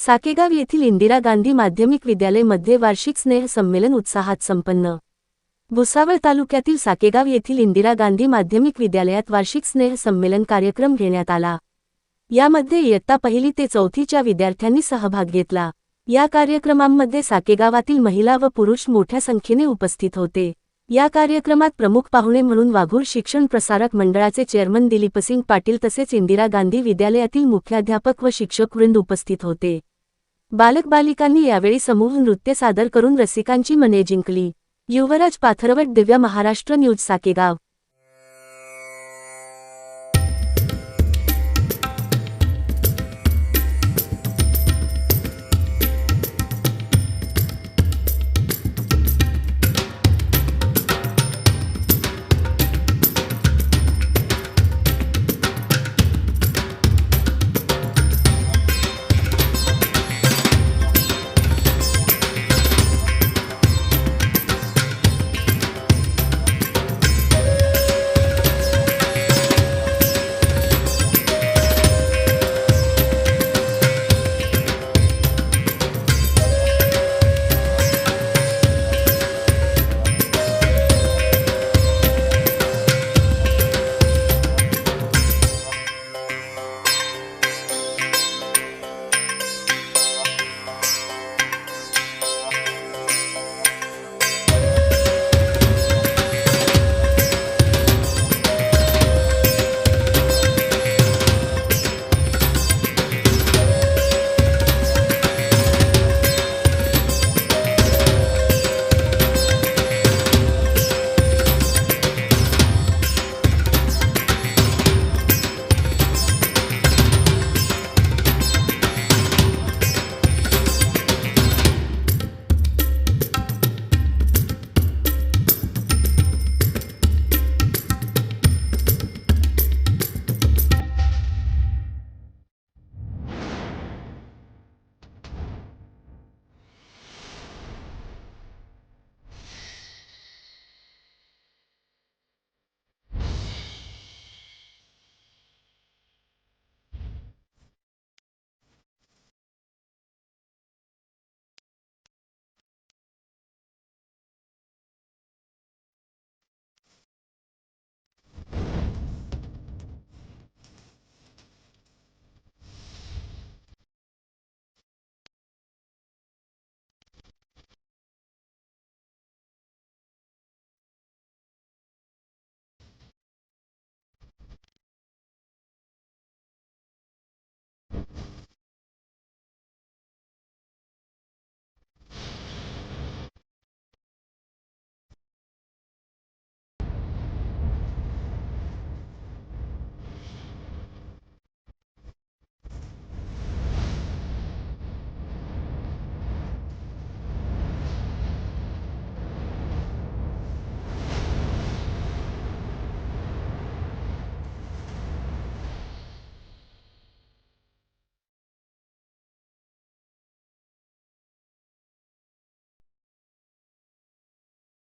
साकेगाव येथील इंदिरा गांधी माध्यमिक विद्यालय मध्ये वार्षिक स्नेह संमेलन उत्साहात संपन्न। भुसावळ तालुक्यातील साकेगाव येथील इंदिरा गांधी माध्यमिक विद्यालयात वार्षिक स्नेह संमेलन कार्यक्रम घेण्यात आला। यामध्ये इयत्ता 1ली ते 4थीच्या विद्यार्थ्यांनी सहभाग घेतला। या कार्यक्रमांमध्ये साकेगावातील महिला व पुरुष मोठ्या संख्येने उपस्थित होते। या कार्यक्रमात प्रमुख पाहुणे म्हणून वाघूर शिक्षण प्रसारक मंडळाचे चेअरमन दिलीपसिंग पाटील तसेच इंदिरा गांधी विद्यालयातील मुख्याध्यापक व शिक्षकवृंद उपस्थित होते। बालक बालिकांनी यावेळी समूह नृत्य सादर करून रसिकांची मने जिंकली। युवराज पाथरवट, दिव्य महाराष्ट्र न्यूज, साकेगाव।